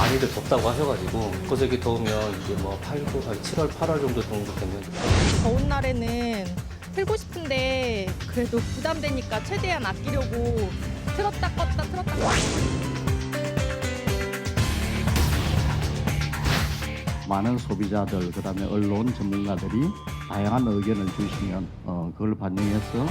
많이들 덥다고 하셔가지고 그래서 이렇게 더우면 이제 뭐 7월, 8월 정도 되면 더운 날에는 틀고 싶은데 그래도 부담되니까 최대한 아끼려고 틀었다 껐다 틀었다 껐다. 많은 소비자들, 그다음에 언론 전문가들이 다양한 의견을 주시면 그걸 반영해서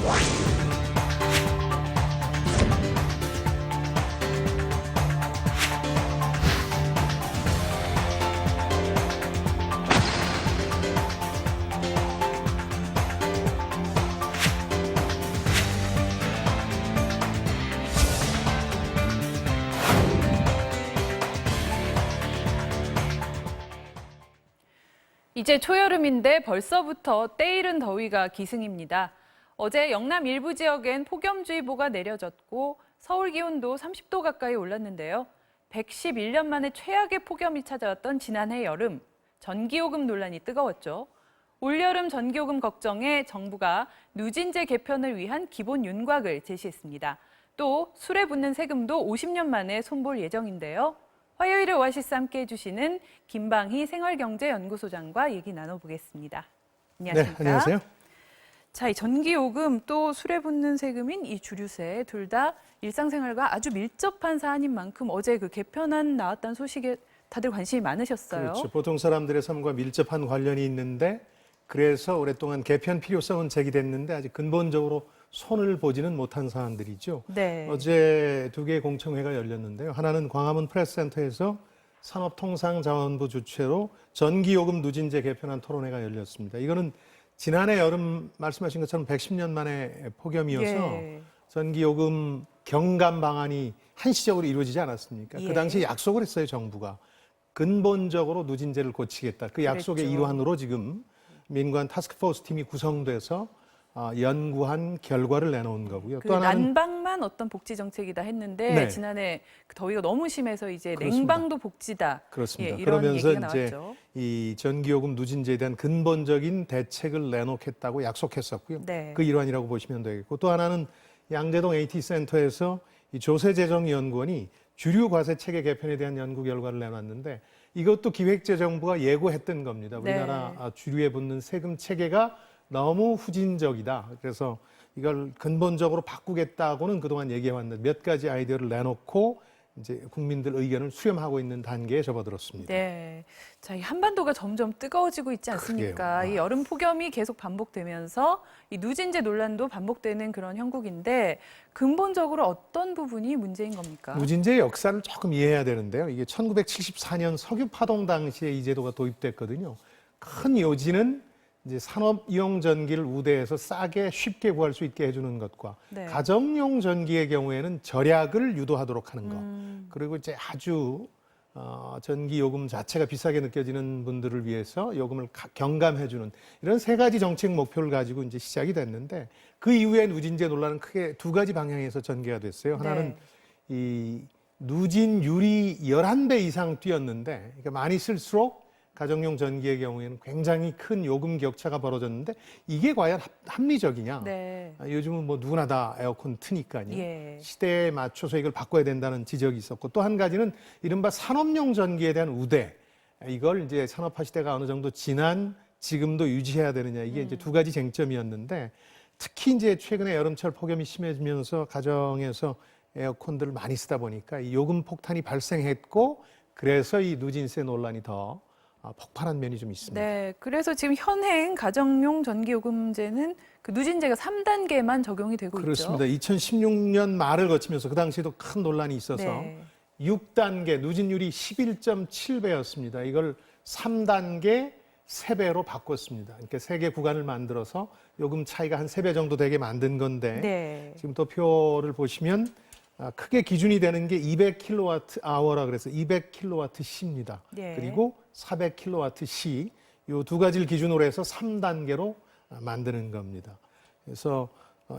이제 초여름인데 벌써부터 때이른 더위가 기승입니다. 어제 영남 일부 지역엔 폭염주의보가 내려졌고 서울 기온도 30도 가까이 올랐는데요. 111년 만에 최악의 폭염이 찾아왔던 지난해 여름, 전기요금 논란이 뜨거웠죠. 올여름 전기요금 걱정에 정부가 누진제 개편을 위한 기본 윤곽을 제시했습니다. 또 술에 붙는 세금도 50년 만에 손볼 예정인데요. 화요일에 오아시스 함께해 주시는 김방희 생활경제연구소장과 얘기 나눠보겠습니다. 안녕하십니까? 네, 안녕하세요. 자, 이 전기요금 또 술에 붙는 세금인 이 주류세 둘 다 일상생활과 아주 밀접한 사안인 만큼 어제 그 개편안 나왔다는 소식에 다들 관심이 많으셨어요. 그렇죠. 보통 사람들의 삶과 밀접한 관련이 있는데 그래서 오랫동안 개편 필요성은 제기됐는데 아직 근본적으로 손을 보지는 못한 사안들이죠. 네. 어제 두 개의 공청회가 열렸는데요. 하나는 광화문 프레스센터에서 산업통상자원부 주최로 전기요금 누진제 개편안 토론회가 열렸습니다. 이거는 지난해 여름 말씀하신 것처럼 110년 만에 폭염이어서 예. 전기요금 경감 방안이 한시적으로 이루어지지 않았습니까? 예. 그 당시에 약속을 했어요, 정부가. 근본적으로 누진제를 고치겠다. 그 약속의 그랬죠. 일환으로 지금 민관 타스크포스 팀이 구성돼서 연구한 결과를 내놓은 거고요. 그 또 하나는 난방만 어떤 복지 정책이다 했는데 네. 지난해 그 더위가 너무 심해서 이제 그렇습니다. 냉방도 복지다. 그렇습니다. 예, 이런 그러면서 얘기가 이제 나왔죠. 이 전기요금 누진제에 대한 근본적인 대책을 내놓겠다고 약속했었고요. 네. 그 일환이라고 보시면 되겠고 또 하나는 양재동 AT센터에서 이 조세재정연구원이 주류 과세 체계 개편에 대한 연구 결과를 내놨는데 이것도 기획재정부가 예고했던 겁니다. 우리나라 네. 주류에 붙는 세금 체계가 너무 후진적이다. 그래서 이걸 근본적으로 바꾸겠다고는 그동안 얘기해왔는데 몇 가지 아이디어를 내놓고 이제 국민들 의견을 수렴하고 있는 단계에 접어들었습니다. 네. 자, 이 한반도가 점점 뜨거워지고 있지 않습니까? 그러게요. 이 여름 폭염이 계속 반복되면서 이 누진제 논란도 반복되는 그런 형국인데 근본적으로 어떤 부분이 문제인 겁니까? 누진제의 역사를 조금 이해해야 되는데요. 이게 1974년 석유 파동 당시에 이 제도가 도입됐거든요. 큰 요지는 이제 산업용 전기를 우대해서 싸게 쉽게 구할 수 있게 해주는 것과 네. 가정용 전기의 경우에는 절약을 유도하도록 하는 것. 그리고 이제 아주 전기 요금 자체가 비싸게 느껴지는 분들을 위해서 요금을 경감해주는 이런 세 가지 정책 목표를 가지고 이제 시작이 됐는데 그 이후에 누진제 논란은 크게 두 가지 방향에서 전개가 됐어요. 하나는 네. 이 누진율이 11배 이상 뛰었는데 그러니까 많이 쓸수록 가정용 전기의 경우에는 굉장히 큰 요금 격차가 벌어졌는데 이게 과연 합리적이냐? 네. 요즘은 뭐 누구나 다 에어컨 트니까요. 예. 시대에 맞춰서 이걸 바꿔야 된다는 지적이 있었고 또 한 가지는 이른바 산업용 전기에 대한 우대. 이걸 이제 산업화 시대가 어느 정도 지난 지금도 유지해야 되느냐. 이게 이제 두 가지 쟁점이었는데 특히 이제 최근에 여름철 폭염이 심해지면서 가정에서 에어컨들을 많이 쓰다 보니까 이 요금 폭탄이 발생했고 그래서 이 누진세 논란이 더 폭발한 면이 좀 있습니다. 네. 그래서 지금 현행 가정용 전기요금제는 그 누진제가 3단계만 적용이 되고 그렇습니다. 있죠. 2016년 말을 거치면서 그 당시에도 큰 논란이 있어서 네. 6단계 누진율이 11.7배였습니다. 이걸 3단계 3배로 바꿨습니다. 그러니까 3개 구간을 만들어서 요금 차이가 한 3배 정도 되게 만든 건데 네. 지금 또 표를 보시면 크게 기준이 되는 게 200kWh라 그래서 200kWh입니다. 네. 그리고 400kWh 이 두 가지를 기준으로 해서 3단계로 만드는 겁니다. 그래서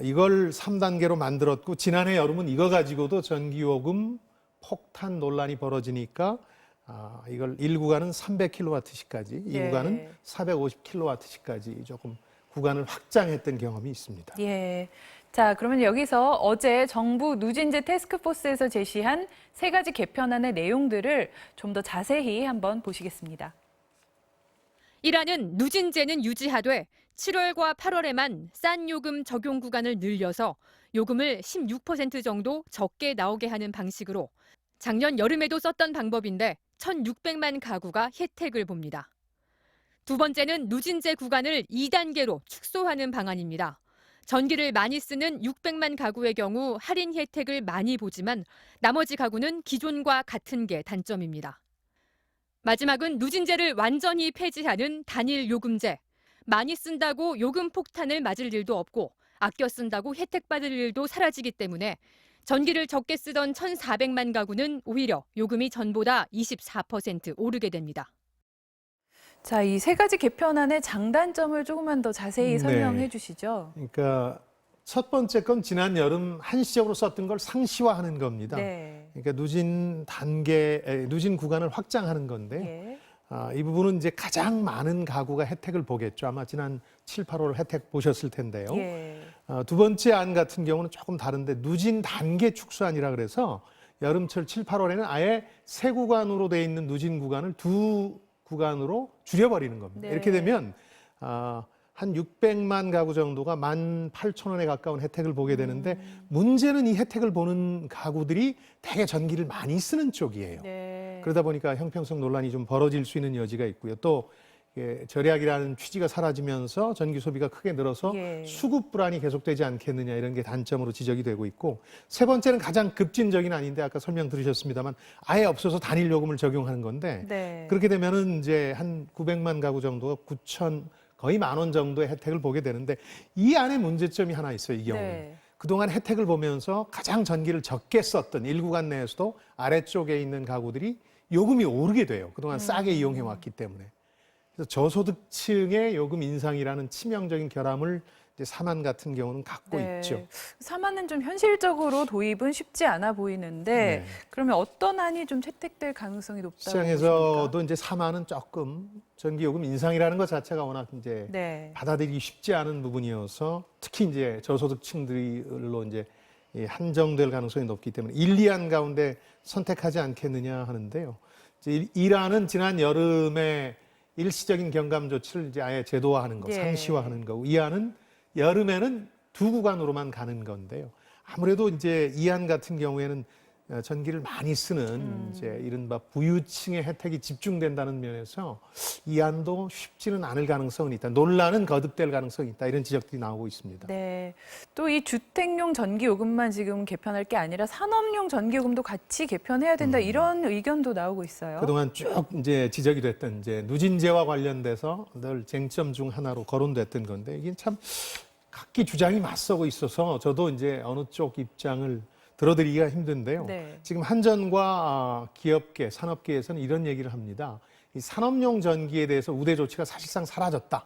이걸 3단계로 만들었고 지난해 여름은 이거 가지고도 전기요금 폭탄 논란이 벌어지니까 이걸 1구간은 300kWh까지, 네. 2구간은 450kWh까지 조금 구간을 확장했던 경험이 있습니다. 예. 자, 그러면 여기서 어제 정부 누진제 태스크포스에서 제시한 3가지 개편안의 내용들을 좀 더 자세히 한번 보시겠습니다. 1안은 누진제는 유지하되 7월과 8월에만 싼 요금 적용 구간을 늘려서 요금을 16% 정도 적게 나오게 하는 방식으로 작년 여름에도 썼던 방법인데 1,600만 가구가 혜택을 봅니다. 두 번째는 누진제 구간을 2단계로 축소하는 방안입니다. 전기를 많이 쓰는 600만 가구의 경우 할인 혜택을 많이 보지만 나머지 가구는 기존과 같은 게 단점입니다. 마지막은 누진제를 완전히 폐지하는 단일 요금제. 많이 쓴다고 요금 폭탄을 맞을 일도 없고 아껴 쓴다고 혜택 받을 일도 사라지기 때문에 전기를 적게 쓰던 1,400만 가구는 오히려 요금이 전보다 24% 오르게 됩니다. 자, 이 3가지 개편안의 장단점을 조금만 더 자세히 네. 설명해 주시죠. 그러니까 첫 번째 건 지난 여름 한시적으로 썼던 걸 상시화하는 겁니다. 네. 그러니까 누진 구간을 확장하는 건데 예. 이 부분은 이제 가장 많은 가구가 혜택을 보겠죠. 아마 지난 7, 8월 혜택 보셨을 텐데요. 예. 두 번째 안 같은 경우는 조금 다른데 누진 단계 축소안이라 그래서 여름철 7, 8월에는 아예 세 구간으로 돼 있는 누진 구간을 2 구간으로 줄여버리는 겁니다. 네. 이렇게 되면 한 600만 가구 정도가 18,000원에 가까운 혜택을 보게 되는데 문제는 이 혜택을 보는 가구들이 대개 전기를 많이 쓰는 쪽이에요. 네. 그러다 보니까 형평성 논란이 좀 벌어질 수 있는 여지가 있고요. 또 절약이라는 취지가 사라지면서 전기 소비가 크게 늘어서 예. 수급 불안이 계속되지 않겠느냐 이런 게 단점으로 지적이 되고 있고 세 번째는 가장 급진적인 아닌데 아까 설명 들으셨습니다만 아예 없어서 단일 요금을 적용하는 건데 네. 그렇게 되면은 이제 한 900만 가구 정도가 9천 거의 10,000원 정도의 혜택을 보게 되는데 이 안에 문제점이 하나 있어요. 이 경우는. 네. 그동안 혜택을 보면서 가장 전기를 적게 썼던 일구간 내에서도 아래쪽에 있는 가구들이 요금이 오르게 돼요. 그동안 싸게 이용해 왔기 때문에. 그래서 저소득층의 요금 인상이라는 치명적인 결함을 이제 사만 같은 경우는 갖고 네. 있죠. 사만은 좀 현실적으로 도입은 쉽지 않아 보이는데 네. 그러면 어떤 안이 좀 채택될 가능성이 높다고 시장에서도 보십니까? 이제 사만은 조금 전기요금 인상이라는 것 자체가 워낙 이제 네. 받아들이기 쉽지 않은 부분이어서 특히 이제 저소득층들로 이제 한정될 가능성이 높기 때문에 1, 2안 가운데 선택하지 않겠느냐 하는데요. 이제 1안은 지난 여름에 일시적인 경감 조치를 이제 아예 제도화하는 거, 예. 상시화하는 거고 2안은 여름에는 2 구간으로만 가는 건데요. 아무래도 이제 2안 같은 경우에는 전기를 많이 쓰는 이제 이른바 부유층의 혜택이 집중된다는 면에서 이 안도 쉽지는 않을 가능성은 있다. 논란은 거듭될 가능성이 있다. 이런 지적들이 나오고 있습니다. 네. 또 이 주택용 전기요금만 지금 개편할 게 아니라 산업용 전기요금도 같이 개편해야 된다 이런 의견도 나오고 있어요. 그동안 쭉 이제 지적이 됐던 이제 누진제와 관련돼서 늘 쟁점 중 하나로 거론됐던 건데 이게 참 각기 주장이 맞서고 있어서 저도 이제 어느 쪽 입장을 들어드리기가 힘든데요. 네. 지금 한전과 기업계, 산업계에서는 이런 얘기를 합니다. 이 산업용 전기에 대해서 우대 조치가 사실상 사라졌다.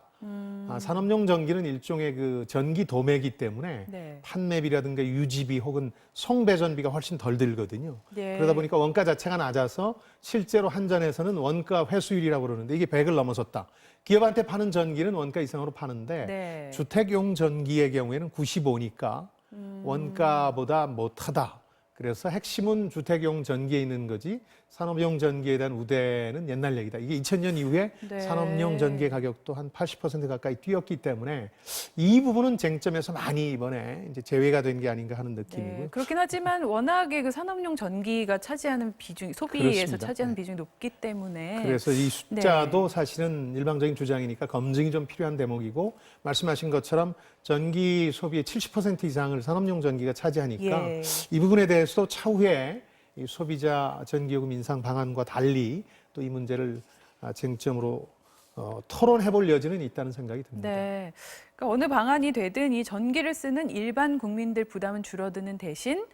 산업용 전기는 일종의 그 전기 도매기 때문에 네. 판매비라든가 유지비 혹은 송배전비가 훨씬 덜 들거든요. 네. 그러다 보니까 원가 자체가 낮아서 실제로 한전에서는 원가 회수율이라고 그러는데 이게 100을 넘어섰다. 기업한테 파는 전기는 원가 이상으로 파는데 네. 주택용 전기의 경우에는 95니까 원가보다 못하다. 그래서 핵심은 주택용 전기에 있는 거지 산업용 전기에 대한 우대는 옛날 얘기다. 이게 2000년 이후에 네. 산업용 전기의 가격도 한 80% 가까이 뛰었기 때문에 이 부분은 쟁점에서 많이 이번에 이제 제외가 된 게 아닌가 하는 느낌이고요. 네, 그렇긴 하지만 워낙에 그 산업용 전기가 차지하는 비중, 소비에서 그렇습니다. 차지하는 네. 비중이 높기 때문에 그래서 이 숫자도 사실은 일방적인 주장이니까 검증이 좀 필요한 대목이고 말씀하신 것처럼 전기 소비의 70% 이상을 산업용 전기가 차지하니까 예. 이 부분에 대해서도 차후에 이 소비자 전기요금 인상 방안과 달리 또 이 문제를 쟁점으로 토론해볼 여지는 있다는 생각이 듭니다. 네. 그러니까 어느 방안이 되든 이 전기를 쓰는 일반 국민들 부담은 줄어드는 대신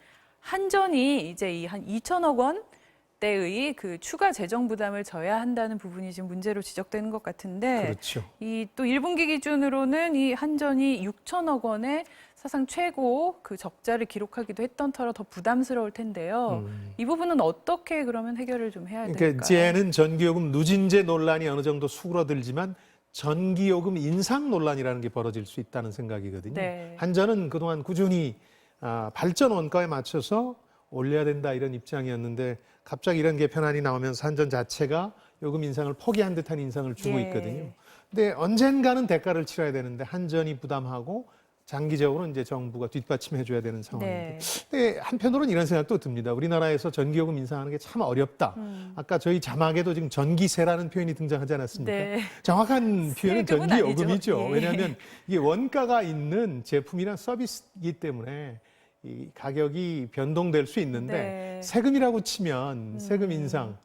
한전이 이제 이 한 2천억 원대의 그 추가 재정 부담을 져야 한다는 부분이 지금 문제로 지적되는 것 같은데 그렇죠. 이 또 1분기 기준으로는 이 한전이 6천억 원의 사상 최고 그 적자를 기록하기도 했던 터라 더 부담스러울 텐데요. 이 부분은 어떻게 그러면 해결을 좀 해야 될까요? 그러니까 이제는 전기요금 누진제 논란이 어느 정도 수그러들지만 전기요금 인상 논란이라는 게 벌어질 수 있다는 생각이거든요. 네. 한전은 그동안 꾸준히 발전 원가에 맞춰서 올려야 된다 이런 입장이었는데 갑자기 이런 개편안이 나오면서 한전 자체가 요금 인상을 포기한 듯한 인상을 주고 예. 있거든요. 근데 언젠가는 대가를 치러야 되는데 한전이 부담하고 장기적으로 이제 정부가 뒷받침해 줘야 되는 상황인데. 네. 근데 한편으로는 이런 생각도 듭니다. 우리나라에서 전기요금 인상하는 게 참 어렵다. 아까 저희 자막에도 지금 전기세라는 표현이 등장하지 않았습니까? 네. 정확한 표현은 세금은 전기요금이죠. 아니죠. 예. 왜냐하면 이게 원가가 있는 제품이나 서비스이기 때문에 이 가격이 변동될 수 있는데 네. 세금이라고 치면 세금 인상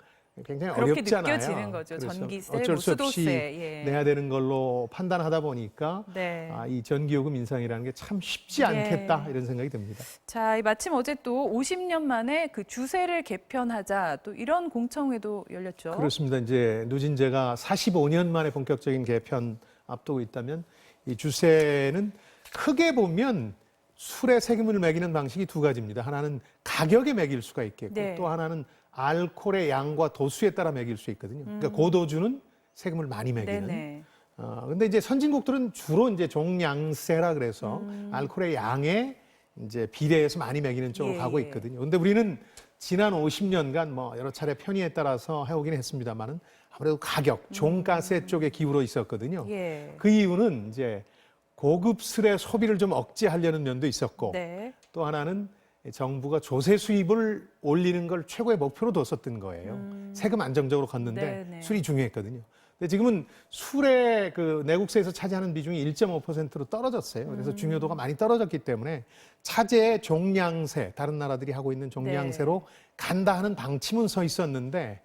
굉장히 그렇게 어렵잖아요. 느껴지는 거죠. 그래서 전기세, 어쩔 뭐 수 없이 수도세. 예. 내야 되는 걸로 판단하다 보니까 네. 이 전기요금 인상이라는 게 참 쉽지 않겠다 이런 생각이 듭니다. 자, 마침 어제 또 50년 만에 그 주세를 개편하자 또 이런 공청회도 열렸죠. 그렇습니다. 이제 누진제가 45년 만에 본격적인 개편 앞두고 있다면 이 주세는 크게 보면 술에 세금을 매기는 방식이 두 가지입니다. 하나는 가격에 매길 수가 있겠고 네. 또 하나는 알코올의 양과 도수에 따라 매길 수 있거든요. 그러니까 고도주는 세금을 많이 매기는. 네네. 근데 이제 선진국들은 주로 이제 종량세라 그래서 알코올의 양에 이제 비례해서 많이 매기는 쪽으로 예, 가고 예. 있거든요. 근데 우리는 지난 50년간 뭐 여러 차례 편의에 따라서 해오긴 했습니다만은 아무래도 가격, 종가세 쪽에 기울어 있었거든요. 예. 그 이유는 이제 고급 술의 소비를 좀 억제하려는 면도 있었고 네. 또 하나는 정부가 조세 수입을 올리는 걸 최고의 목표로 뒀었던 거예요. 세금 안정적으로 걷는데 네네. 술이 중요했거든요. 근데 지금은 술의 그 내국세에서 차지하는 비중이 1.5%로 떨어졌어요. 그래서 중요도가 많이 떨어졌기 때문에 차제 종량세, 다른 나라들이 하고 있는 종량세로 간다 하는 방침은 서 있었는데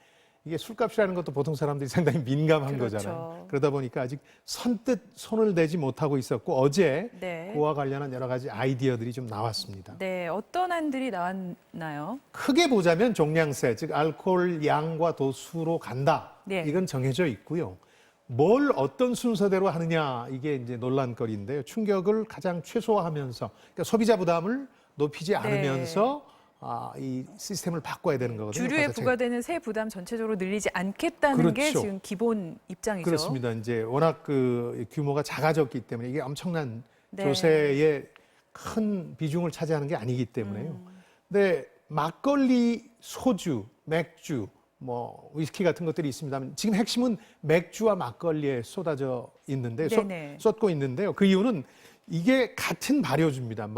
이게 술값이라는 것도 보통 사람들이 상당히 민감한 그렇죠. 거잖아요. 그러다 보니까 아직 선뜻 손을 대지 못하고 있었고 어제 네. 그와 관련한 여러 가지 아이디어들이 좀 나왔습니다. 네, 어떤 안들이 나왔나요? 크게 보자면 종량세, 즉 알코올 양과 도수로 간다. 네. 이건 정해져 있고요. 뭘 어떤 순서대로 하느냐 이게 이제 논란거리인데요. 충격을 가장 최소화하면서 그러니까 소비자 부담을 높이지 않으면서 이 시스템을 바꿔야 되는 거거든요. 주류에 그래서 부과되는 세 부담 전체적으로 늘리지 않겠다는 게 그렇죠. 지금 기본 입장이죠. 그렇습니다. 이제 워낙 그 규모가 작아졌기 때문에 이게 엄청난 네. 조세의 큰 비중을 차지하는 게 아니기 때문에요. 근데 막걸리, 소주, 맥주, 뭐 위스키 같은 것들이 있습니다만 지금 핵심은 맥주와 막걸리에 쏟아져 있는데 네네. 쏟고 있는데요. 그 이유는 이게 같은 발효주입니다.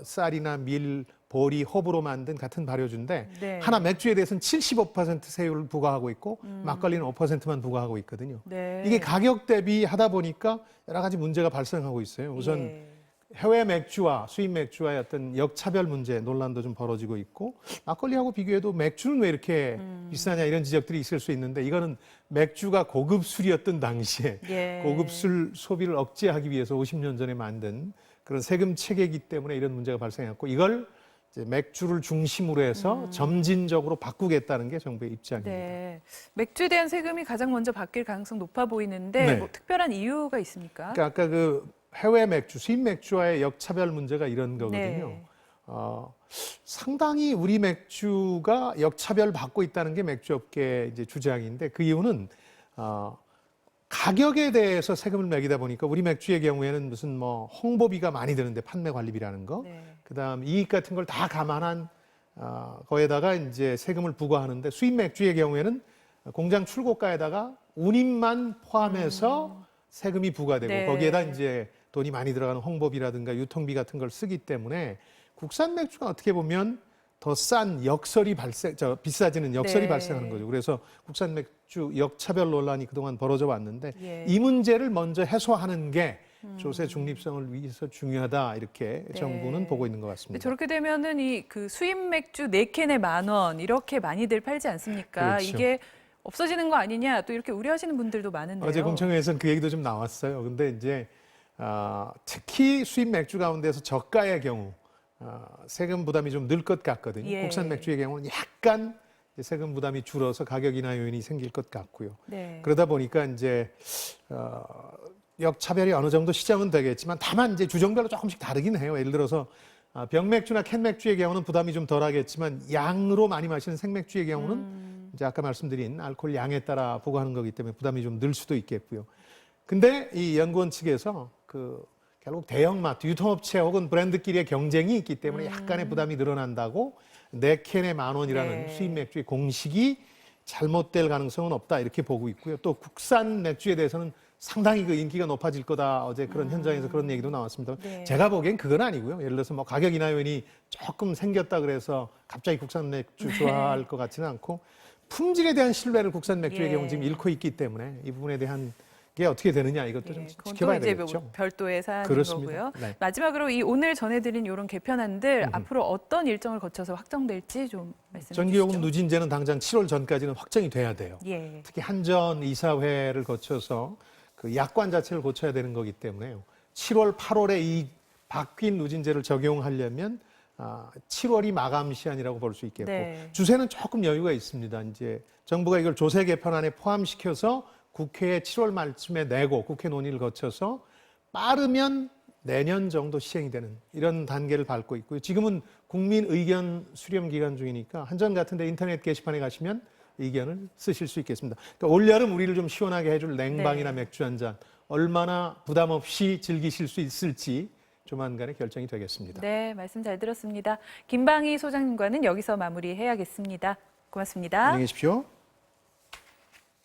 쌀이나 밀, 보리, 허브로 만든 같은 발효주인데 네. 하나 맥주에 대해서는 75% 세율을 부과하고 있고 막걸리는 5%만 부과하고 있거든요. 네. 이게 가격 대비 하다 보니까 여러 가지 문제가 발생하고 있어요. 우선 예. 해외 맥주와 수입 맥주와의 어떤 역차별 문제 논란도 좀 벌어지고 있고 막걸리하고 비교해도 맥주는 왜 이렇게 비싸냐 이런 지적들이 있을 수 있는데 이거는 맥주가 고급 술이었던 당시에 예. 고급 술 소비를 억제하기 위해서 50년 전에 만든 그런 세금 체계이기 때문에 이런 문제가 발생했고 이걸 이제 맥주를 중심으로 해서 점진적으로 바꾸겠다는 게 정부의 입장입니다. 네. 맥주에 대한 세금이 가장 먼저 바뀔 가능성 높아 보이는데 네. 뭐 특별한 이유가 있습니까? 그러니까 아까 그 해외 맥주, 수입 맥주와의 역차별 문제가 이런 거거든요. 네. 상당히 우리 맥주가 역차별 받고 있다는 게 맥주업계 이제 주장인데 그 이유는 가격에 대해서 세금을 매기다 보니까 우리 맥주의 경우에는 무슨 뭐 홍보비가 많이 드는데 판매 관리비라는 거, 네. 그다음 이익 같은 걸 다 감안한 거에다가 이제 세금을 부과하는데 수입 맥주의 경우에는 공장 출고가에다가 운임만 포함해서 세금이 부과되고 네. 거기에다 이제 돈이 많이 들어가는 홍보비라든가 유통비 같은 걸 쓰기 때문에 국산 맥주가 어떻게 보면 더 싼 역설이 비싸지는 역설이 네. 발생하는 거죠. 그래서 국산 맥주 역차별 논란이 그동안 벌어져 왔는데 예. 이 문제를 먼저 해소하는 게 조세 중립성을 위해서 중요하다 이렇게 네. 정부는 보고 있는 것 근데 같습니다. 저렇게 되면은 이 그 수입 맥주 4캔에 10,000원 이렇게 많이들 팔지 않습니까? 그렇죠. 이게 없어지는 거 아니냐 또 이렇게 우려하시는 분들도 많은데요. 어제 공청회에서는 그 얘기도 좀 나왔어요. 근데 이제 특히 수입 맥주 가운데서 저가의 경우 세금 부담이 좀 늘 것 같거든요. 예. 국산 맥주의 경우는 약간 이제 세금 부담이 줄어서 가격 인하 요인이 생길 것 같고요. 네. 그러다 보니까 이제 역차별이 어느 정도 시작은 되겠지만 다만 이제 주종별로 조금씩 다르긴 해요. 예를 들어서 병맥주나 캔맥주의 경우는 부담이 좀 덜하겠지만 양으로 많이 마시는 생맥주의 경우는 이제 아까 말씀드린 알코올 양에 따라 부과하는 거기 때문에 부담이 좀 늘 수도 있겠고요. 근데 이 연구원 측에서 결국 대형마트, 유통업체 혹은 브랜드끼리의 경쟁이 있기 때문에 약간의 부담이 늘어난다고 4캔에 10,000원이라는 네. 수입 맥주의 공식이 잘못될 가능성은 없다 이렇게 보고 있고요. 또 국산 맥주에 대해서는 상당히 인기가 높아질 거다. 어제 그런 현장에서 그런 얘기도 나왔습니다. 네. 제가 보기엔 그건 아니고요. 예를 들어서 뭐 가격 인하 요인이 조금 생겼다 그래서 갑자기 국산 맥주 좋아할 것 같지는 않고 품질에 대한 신뢰를 국산 맥주의 예. 경우 지금 잃고 있기 때문에 이 부분에 대한 게 어떻게 되느냐 이것도 좀 그건 또 지켜봐야 이제 되겠죠. 별도의 사안인 그렇습니다. 거고요. 네. 마지막으로 이 오늘 전해드린 이런 개편안들 앞으로 어떤 일정을 거쳐서 확정될지 좀 말씀해 전기요금 주시죠. 누진제는 당장 7월 전까지는 확정이 돼야 돼요. 예. 특히 한전 이사회를 거쳐서 그 약관 자체를 고쳐야 되는 거기 때문에요. 7월, 8월에 이 바뀐 누진제를 적용하려면 7월이 마감 시한이라고 볼 수 있겠고 네. 주세는 조금 여유가 있습니다. 이제 정부가 이걸 조세 개편안에 포함시켜서 국회에 7월 말쯤에 내고 국회 논의를 거쳐서 빠르면 내년 정도 시행이 되는 이런 단계를 밟고 있고요. 지금은 국민 의견 수렴 기간 중이니까 한전 같은 데 인터넷 게시판에 가시면 의견을 쓰실 수 있겠습니다. 그러니까 올여름 우리를 좀 시원하게 해줄 냉방이나 네. 맥주 한 잔 얼마나 부담 없이 즐기실 수 있을지 조만간에 결정이 되겠습니다. 네, 말씀 잘 들었습니다. 김방희 소장님과는 여기서 마무리해야겠습니다. 고맙습니다. 안녕히 계십시오.